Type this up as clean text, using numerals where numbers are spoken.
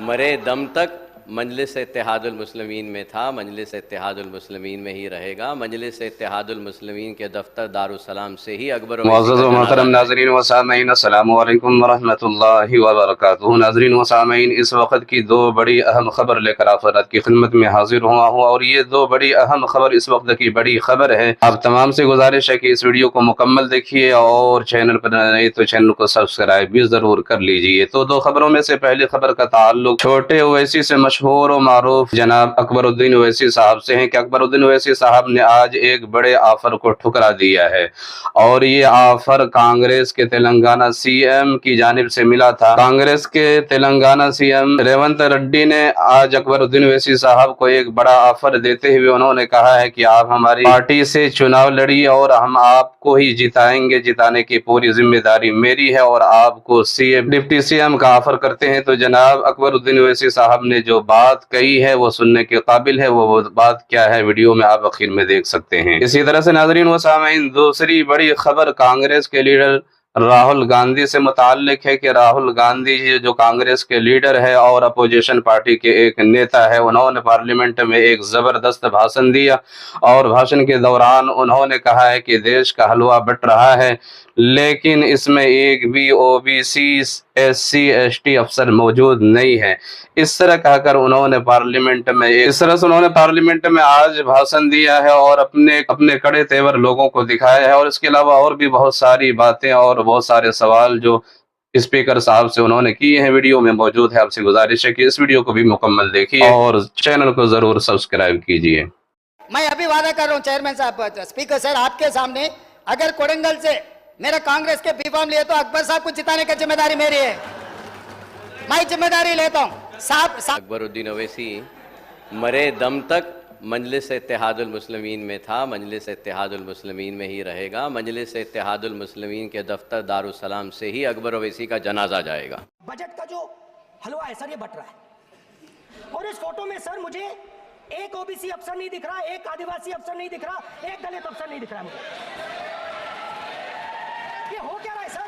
मरे दम तक मजलिस इत्तेहादुल मुस्लिमीन में था, मजलिस इत्तेहादुल मुस्लिमीन में ही रहेगा। मजलिस इत्तेहादुल मुस्लिमीन के दफ्तर दारुस्सलाम से ही अकबर मुअज़्ज़ज़ व मोहतरम नाज़रीन व सामईन, अस्सलामु अलैकुम व रहमतुल्लाहि व बरकातुहू। नाज़रीन व सामईन, इस वक्त की दो बड़ी अहम खबर लेकर आप हज़रात की खिदमत में हाजिर हुआ हूँ और ये दो बड़ी अहम खबर इस वक्त की बड़ी खबर है। आप तमाम से गुजारिश है कि इस वीडियो को मुकम्मल देखिए और चैनल पर नए तो चैनल को सब्सक्राइब भी ज़रूर कर लीजिए। तो दो खबरों में से पहली खबर का ताल्लुक छोटे ओवैसी से मशहूर और मारूफ जनाब अकबरुद्दीन ओवैसी साहब से है कि अकबरुद्दीन ओवैसी साहब ने आज एक बड़े ऑफर को ठुकरा दिया है और ये ऑफर कांग्रेस के तेलंगाना सीएम की जानिब से मिला था। कांग्रेस के तेलंगाना सीएम रेवंत रेड्डी ने आज अकबरुद्दीन ओवैसी साहब को एक बड़ा ऑफर देते हुए उन्होंने कहा है कि आप हमारी पार्टी से चुनाव लड़िए और हम आपको ही जिताएंगे, जिताने की पूरी जिम्मेदारी मेरी है और आपको सीएम डिप्टी सीएम का ऑफर करते हैं। तो जनाब अकबरुद्दीन ओवैसी साहब ने जो बात कही है वो सुनने के काबिल है। वो बात क्या है वीडियो में आप आखिर में देख सकते हैं। इसी तरह से नाज़रीन व सामईन, दूसरी बड़ी खबर कांग्रेस के लीडर राहुल गांधी से मुताल्लिक है कि राहुल गांधी जी जो कांग्रेस के लीडर है और अपोजिशन पार्टी के एक नेता है, उन्होंने पार्लियामेंट में एक जबरदस्त भाषण दिया और भाषण के दौरान उन्होंने कहा है कि देश का हलवा बट रहा है लेकिन इसमें एक भी ओबीसी एससी एसटी अफसर मौजूद नहीं है। इस तरह कहकर उन्होंने पार्लियामेंट में आज भाषण दिया है और अपने अपने कड़े तेवर लोगों को दिखाया है। और इसके अलावा और भी बहुत सारी बातें और बहुत सारे सवाल जो स्पीकर साहब से उन्होंने किए हैं वीडियो में मौजूद है। आपसे गुजारिश है कि इस वीडियो को भी मुकम्मल देखिए और चैनल को जरूर सब्सक्राइब कीजिए। मैं अभी वादा कर रहा हूं चेयरमैन साहब, स्पीकर सर, आपके सामने, अगर कोडंगल से मेरा कांग्रेस के बीफार्म लिए तो अकबर साहब को जिताने की जिम्मेदारी मेरी है। मैं जिम्मेदारी लेता हूं साहब। अकबरुद्दीन ओवैसी मरे दम तक मजलिस इत्तेहादुल मुस्लिमीन में था, मजलिस इत्तेहादुल मुस्लिमीन में ही रहेगा। मजलिस इत्तेहादुल मुस्लिमीन के दफ्तर दारुस्सलाम से ही अकबर ओवैसी का जनाजा जाएगा। बजट का जो हलवा है सर, ये बट रहा है और इस फोटो में सर मुझे एक ओबीसी अफसर नहीं दिख रहा, एक आदिवासी अफसर नहीं दिख रहा, एक दलित अफसर नहीं दिख रहा। मुझे ये हो क्या रहा है सर?